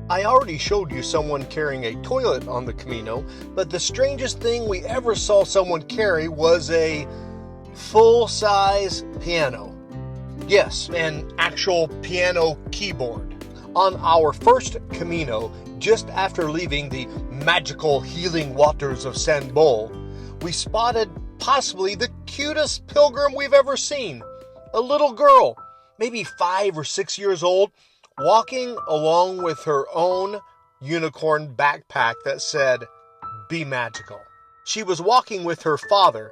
I already showed you someone carrying a toilet on the Camino, but the strangest thing we ever saw someone carry was a full-size piano. Yes, an actual piano keyboard. On our first Camino, just after leaving the magical healing waters of San Bol, we spotted possibly the cutest pilgrim we've ever seen. A little girl, maybe 5 or 6 years old, walking along with her own unicorn backpack that said, "Be magical." She was walking with her father.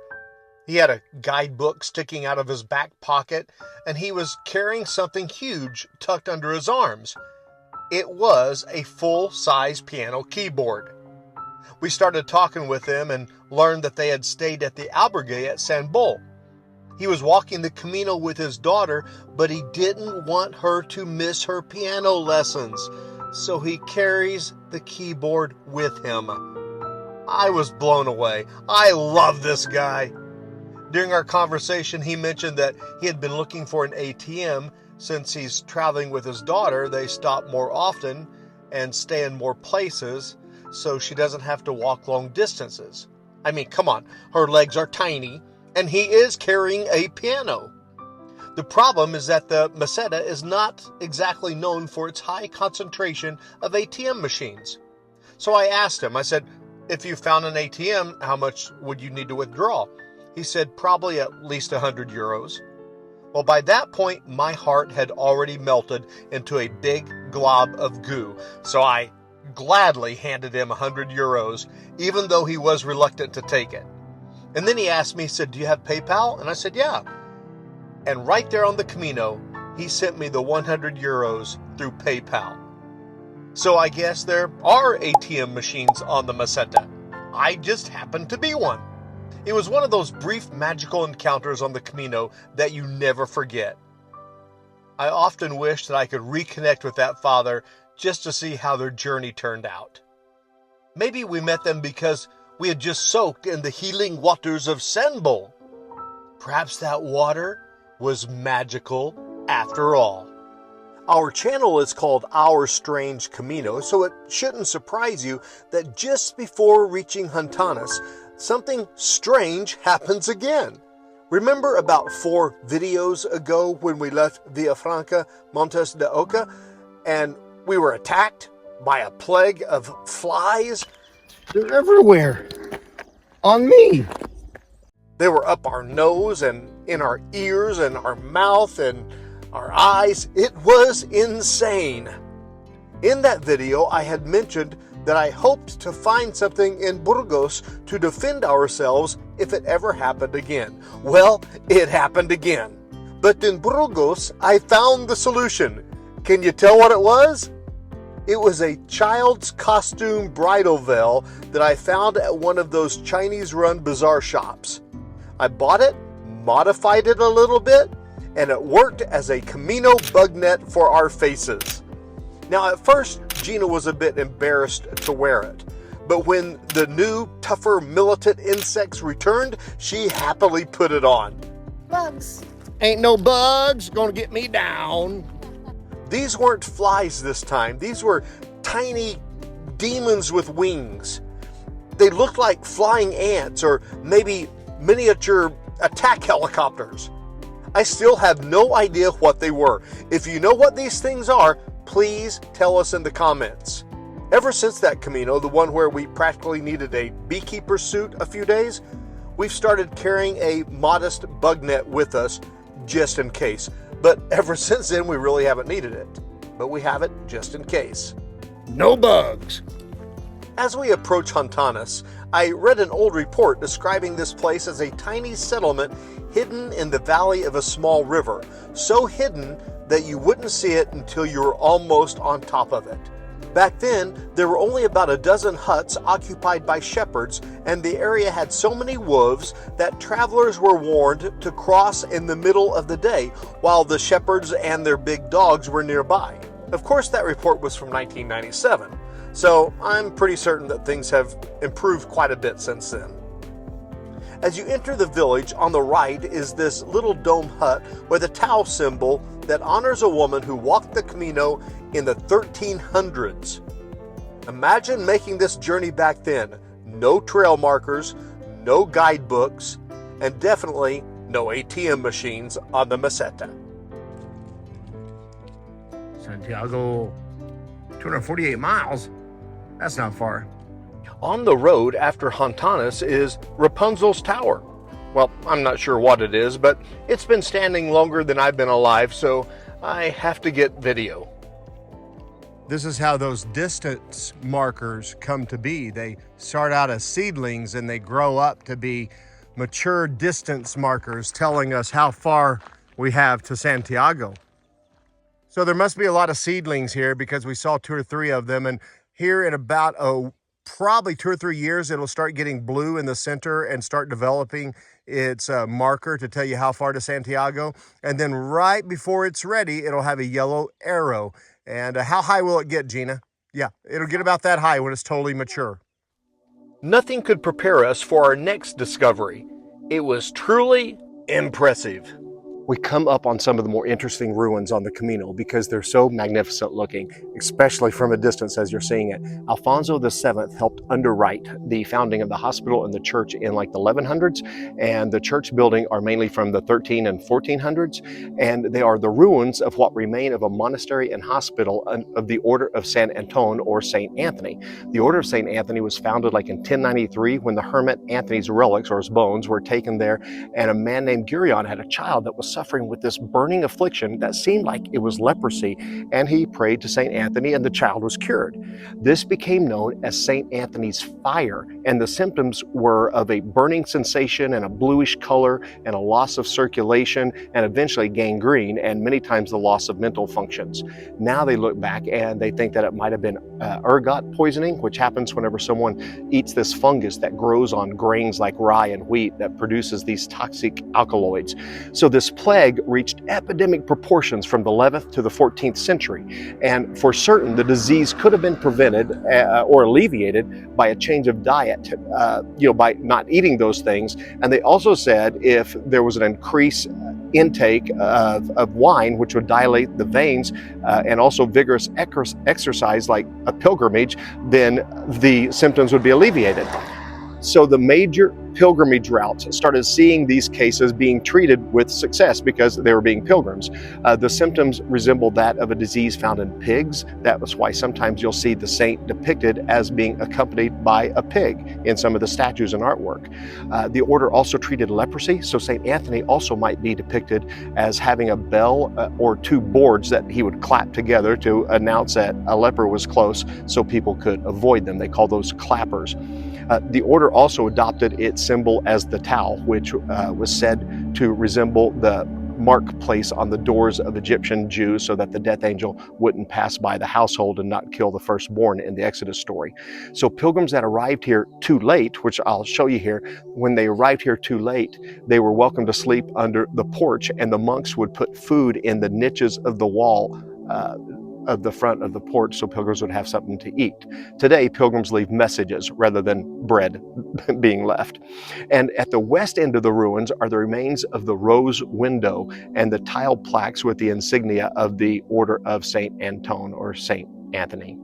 He had a guidebook sticking out of his back pocket, and he was carrying something huge tucked under his arms. It was a full-size piano keyboard. We started talking with him and learned that they had stayed at the albergue at San Bol. He was walking the Camino with his daughter, but he didn't want her to miss her piano lessons, so he carries the keyboard with him. I was blown away. I love this guy. During our conversation, he mentioned that he had been looking for an ATM. Since he's traveling with his daughter, they stop more often and stay in more places, so she doesn't have to walk long distances. I mean, come on, her legs are tiny, and he is carrying a piano. The problem is that the Meseta is not exactly known for its high concentration of ATM machines. So I asked him, I said, if you found an ATM, how much would you need to withdraw? He said, probably at least 100 euros. Well, by that point, my heart had already melted into a big glob of goo, so I gladly handed him 100 euros, even though he was reluctant to take it. And then he asked me, he said, do you have PayPal? And I said, yeah. And right there on the Camino, he sent me the 100 euros through PayPal. So I guess there are ATM machines on the Meseta. I just happened to be one. It was one of those brief magical encounters on the Camino that you never forget. I often wish that I could reconnect with that father just to see how their journey turned out. Maybe we met them because we had just soaked in the healing waters of San Bol. Perhaps that water was magical after all. Our channel is called Our Strange Camino, so it shouldn't surprise you that just before reaching Hontanas, something strange happens again. Remember about 4 videos ago when we left Villafranca, Montes de Oca, and we were attacked by a plague of flies? They're everywhere. On me. They were up our nose and in our ears and our mouth and our eyes. It was insane. In that video, I had mentioned that I hoped to find something in Burgos to defend ourselves if it ever happened again. Well, it happened again. But in Burgos, I found the solution. Can you tell what it was? It was a child's costume bridal veil that I found at one of those Chinese-run bazaar shops. I bought it, modified it a little bit, and it worked as a Camino bug net for our faces. Now, at first, Gina was a bit embarrassed to wear it, but when the new, tougher, militant insects returned, she happily put it on. Bugs. Ain't no bugs gonna get me down. These weren't flies this time. These were tiny demons with wings. They looked like flying ants or maybe miniature attack helicopters. I still have no idea what they were. If you know what these things are, please tell us in the comments. Ever since that Camino, the one where we practically needed a beekeeper suit a few days, we've started carrying a modest bug net with us just in case. But ever since then, we really haven't needed it. But we have it just in case. No bugs. As we approach Hontanas, I read an old report describing this place as a tiny settlement hidden in the valley of a small river, so hidden that you wouldn't see it until you were almost on top of it. Back then, there were only about a dozen huts occupied by shepherds, and the area had so many wolves that travelers were warned to cross in the middle of the day while the shepherds and their big dogs were nearby. Of course, that report was from 1997, so I'm pretty certain that things have improved quite a bit since then. As you enter the village, on the right is this little dome hut with a tau symbol that honors a woman who walked the Camino in the 1300s. Imagine making this journey back then. No trail markers, no guidebooks, and definitely no ATM machines on the Meseta. Santiago, 248 miles? That's not far. On the road after Hontanas is Rapunzel's Tower. Well, I'm not sure what it is, but it's been standing longer than I've been alive, so I have to get video. This is how those distance markers come to be. They start out as seedlings and they grow up to be mature distance markers telling us how far we have to Santiago. So there must be a lot of seedlings here because we saw 2 or 3 of them, and here in about probably 2 or 3 years it'll start getting blue in the center and start developing its marker to tell you how far to Santiago, and then right before it's ready it'll have a yellow arrow. And how high will it get, Gina? Yeah, it'll get about that high when it's totally mature. Nothing could prepare us for our next discovery. It was truly impressive. We come up on some of the more interesting ruins on the Camino because they're so magnificent looking, especially from a distance as you're seeing it. Alfonso VII helped underwrite the founding of the hospital and the church in like the 1100s, and the church building are mainly from the 13 and 1400s, and they are the ruins of what remain of a monastery and hospital of the Order of San Antone or Saint Anthony. The Order of Saint Anthony was founded like in 1093 when the hermit Anthony's relics or his bones were taken there, and a man named Gurion had a child that was suffering with this burning affliction that seemed like it was leprosy, and he prayed to Saint Anthony and the child was cured. This became known as Saint Anthony's fire, and the symptoms were of a burning sensation and a bluish color and a loss of circulation and eventually gangrene and many times the loss of mental functions. Now they look back and they think that it might have been ergot poisoning, which happens whenever someone eats this fungus that grows on grains like rye and wheat that produces these toxic alkaloids. So this plague reached epidemic proportions from the 11th to the 14th century. And for certain, the disease could have been prevented or alleviated by a change of diet, by not eating those things. And they also said if there was an increased intake of wine, which would dilate the veins, and also vigorous exercise like a pilgrimage, then the symptoms would be alleviated. So the major pilgrimage routes started seeing these cases being treated with success because they were being pilgrims. The symptoms resembled that of a disease found in pigs. That was why sometimes you'll see the saint depicted as being accompanied by a pig in some of the statues and artwork. The order also treated leprosy, so Saint Anthony also might be depicted as having a bell or 2 boards that he would clap together to announce that a leper was close so people could avoid them. They call those clappers. The order also adopted its symbol as the tau, which was said to resemble the mark place on the doors of Egyptian Jews so that the death angel wouldn't pass by the household and not kill the firstborn in the Exodus story. So pilgrims that arrived here too late, which I'll show you here, when they arrived here too late, they were welcome to sleep under the porch, and the monks would put food in the niches of the wall of the front of the porch so pilgrims would have something to eat. Today, pilgrims leave messages rather than bread being left. And at the west end of the ruins are the remains of the rose window and the tile plaques with the insignia of the Order of Saint Antone or Saint Anthony.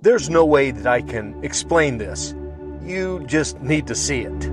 There's no way that I can explain this. You just need to see it.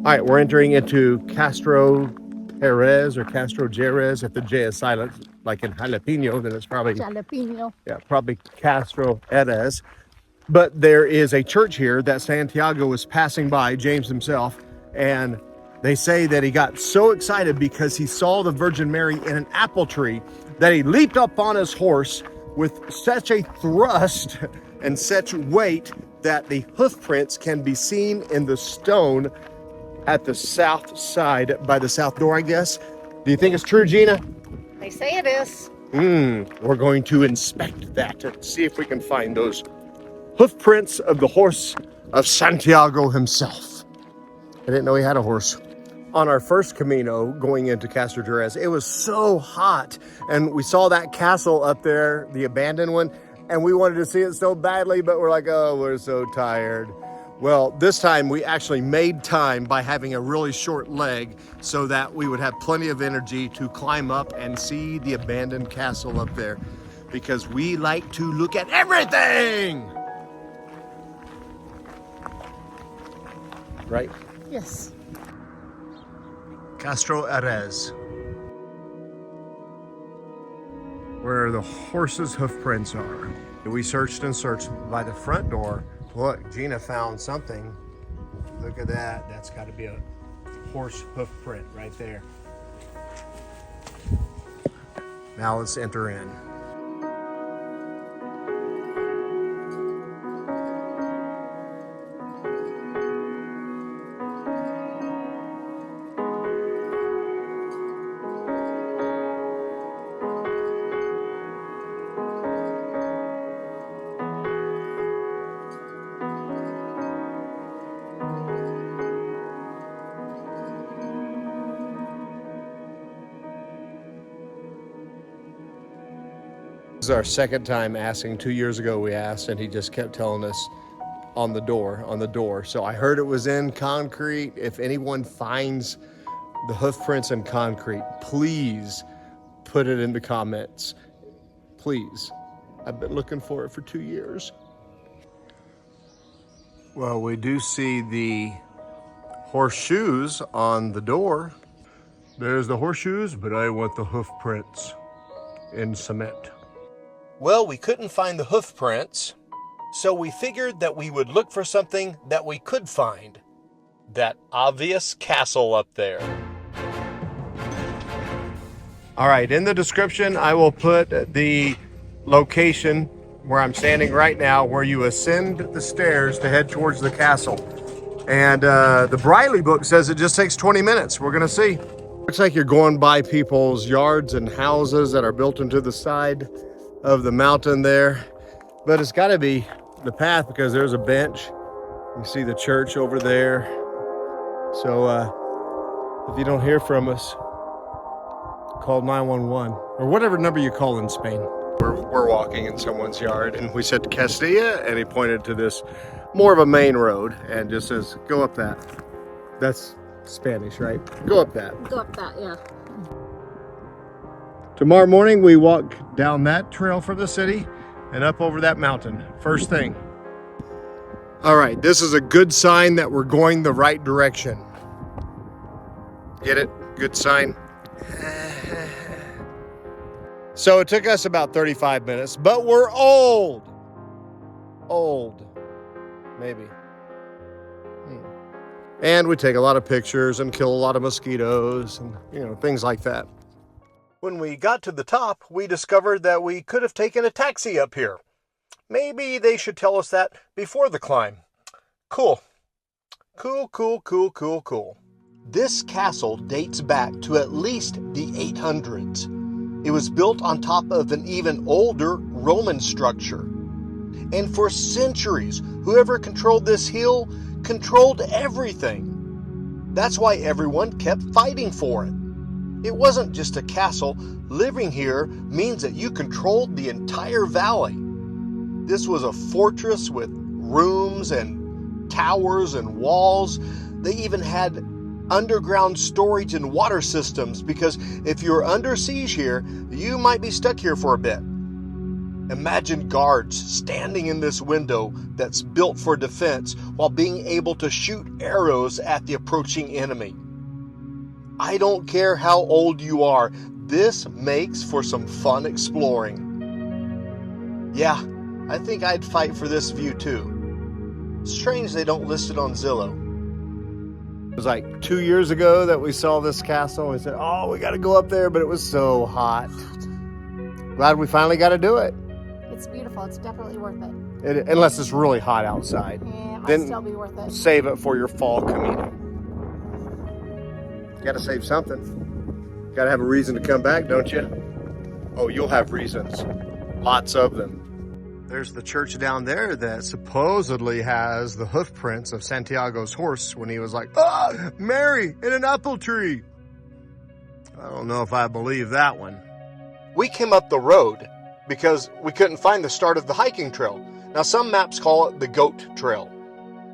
All right, we're entering into Castrojeriz. Castrojeriz or Castrojeriz. If the J is silent, like in jalapeno, then it's probably Jalapeno. probably Castrojeriz. But there is a church here that Santiago was passing by, James himself, and they say that he got so excited because he saw the Virgin Mary in an apple tree that he leaped up on his horse with such a thrust and such weight that the hoof prints can be seen in the stone at the south side by the south door, I guess. Do you think it's true, Gina? They say it is. We're going to inspect that and see if we can find those hoof prints of the horse of Santiago himself. I didn't know he had a horse. On our first Camino going into Castrojeriz, it was so hot, and we saw that castle up there, the abandoned one, and we wanted to see it so badly, but we're like, oh, we're so tired. Well, this time we actually made time by having a really short leg so that we would have plenty of energy to climb up and see the abandoned castle up there, because we like to look at everything. Right? Yes. Castrojeriz, where the horse's hoof prints are. We searched and searched by the front door. Look, Gina found something. Look at that. That's got to be a horse hoof print right there. Now let's enter in. This is our second time asking. 2 years ago we asked, and he just kept telling us on the door. So I heard it was in concrete. If anyone finds the hoof prints in concrete, please put it in the comments. Please. I've been looking for it for 2 years. Well, we do see the horseshoes on the door. There's the horseshoes, but I want the hoof prints in cement. Well, we couldn't find the hoof prints, so we figured that we would look for something that we could find. That obvious castle up there. All right, in the description, I will put the location where I'm standing right now, where you ascend the stairs to head towards the castle. And the Briley book says it just takes 20 minutes. We're gonna see. Looks like you're going by people's yards and houses that are built into the side of the mountain there. But it's gotta be the path because there's a bench. You see the church over there. So if you don't hear from us, call 911 or whatever number you call in Spain. We're walking in someone's yard and we said Castilla, and he pointed to this more of a main road and just says, go up that. That's Spanish, right? Go up that. Go up that, yeah. Tomorrow morning we walk down that trail for the city and up over that mountain. First thing. All right, this is a good sign that we're going the right direction. Get it? Good sign. So it took us about 35 minutes, but we're old. Maybe. And we take a lot of pictures and kill a lot of mosquitoes and, things like that. When we got to the top, we discovered that we could have taken a taxi up here. Maybe they should tell us that before the climb. Cool. Cool. This castle dates back to at least the 800s. It was built on top of an even older Roman structure. And for centuries, whoever controlled this hill controlled everything. That's why everyone kept fighting for it. It wasn't just a castle. Living here means that you controlled the entire valley. This was a fortress with rooms and towers and walls. They even had underground storage and water systems, because if you're under siege here, you might be stuck here for a bit. Imagine guards standing in this window that's built for defense while being able to shoot arrows at the approaching enemy. I don't care how old you are, this makes for some fun exploring. Yeah, I think I'd fight for this view too. Strange they don't list it on Zillow. It was like 2 years ago that we saw this castle. We said, oh, we got to go up there, but it was so hot. Glad we finally got to do it. It's beautiful. It's definitely worth it. Unless it's really hot outside. Yeah, it might Then still be worth it. Save it for your fall Camino. Got to save something. Got to have a reason to come back, don't you? Oh, you'll have reasons. Lots of them. There's the church down there that supposedly has the hoof prints of Santiago's horse when he was like, ah, Mary in an apple tree. I don't know if I believe that one. We came up the road because we couldn't find the start of the hiking trail. Now some maps call it the Goat Trail,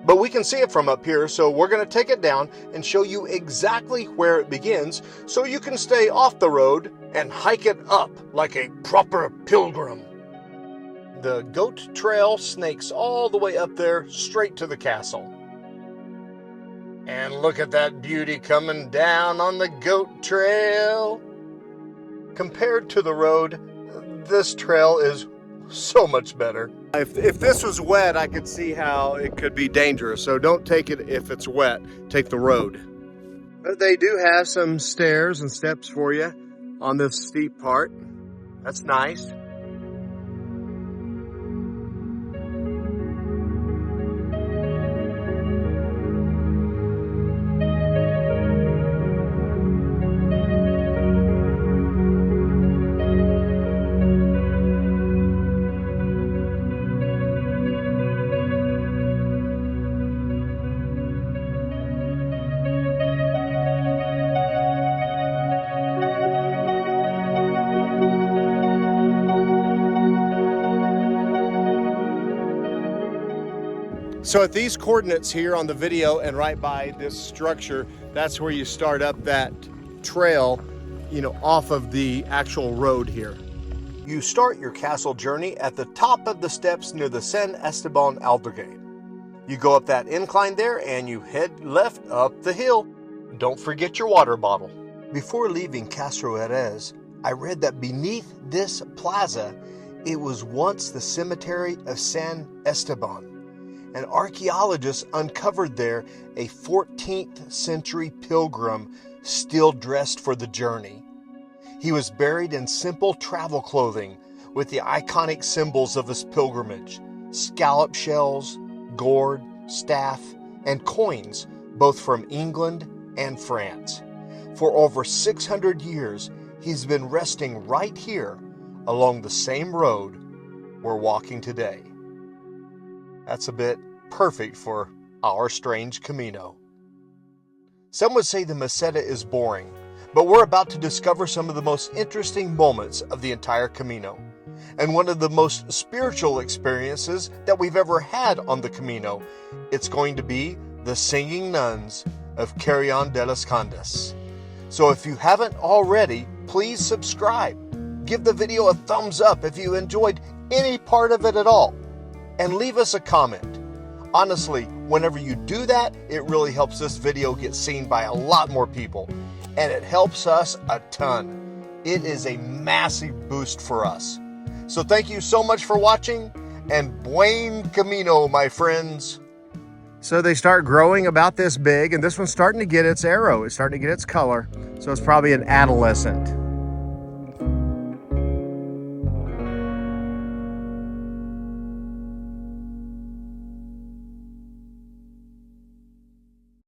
but we can see it from up here, so we're going to take it down and show you exactly where it begins so you can stay off the road and hike it up like a proper pilgrim. The Goat Trail snakes all the way up there straight to the castle. And look at that beauty coming down on the Goat Trail. Compared to the road, this trail is so much better. If this was wet, I could see how it could be dangerous. So don't take it if it's wet. Take the road. But they do have some stairs and steps for you on this steep part. That's nice. So at these coordinates here on the video and right by this structure, that's where you start up that trail, off of the actual road here. You start your castle journey at the top of the steps near the San Esteban Albergue. You go up that incline there and you head left up the hill. Don't forget your water bottle. Before leaving Castrojeriz, I read that beneath this plaza, it was once the cemetery of San Esteban. And archaeologists uncovered there a 14th century pilgrim still dressed for the journey. He was buried in simple travel clothing with the iconic symbols of his pilgrimage: scallop shells, gourd, staff, and coins, both from England and France. For over 600 years, he's been resting right here along the same road we're walking today. That's a bit perfect for Our Strange Camino. Some would say the Meseta is boring, but we're about to discover some of the most interesting moments of the entire Camino, and one of the most spiritual experiences that we've ever had on the Camino. It's going to be the singing nuns of Carrion de las Condes. So if you haven't already, please subscribe. Give the video a thumbs up if you enjoyed any part of it at all, and leave us a comment. Honestly, whenever you do that, it really helps this video get seen by a lot more people, and it helps us a ton. It is a massive boost for us. So thank you so much for watching, and buen camino, my friends. So they start growing about this big, and this one's starting to get its arrow. It's starting to get its color. So it's probably an adolescent.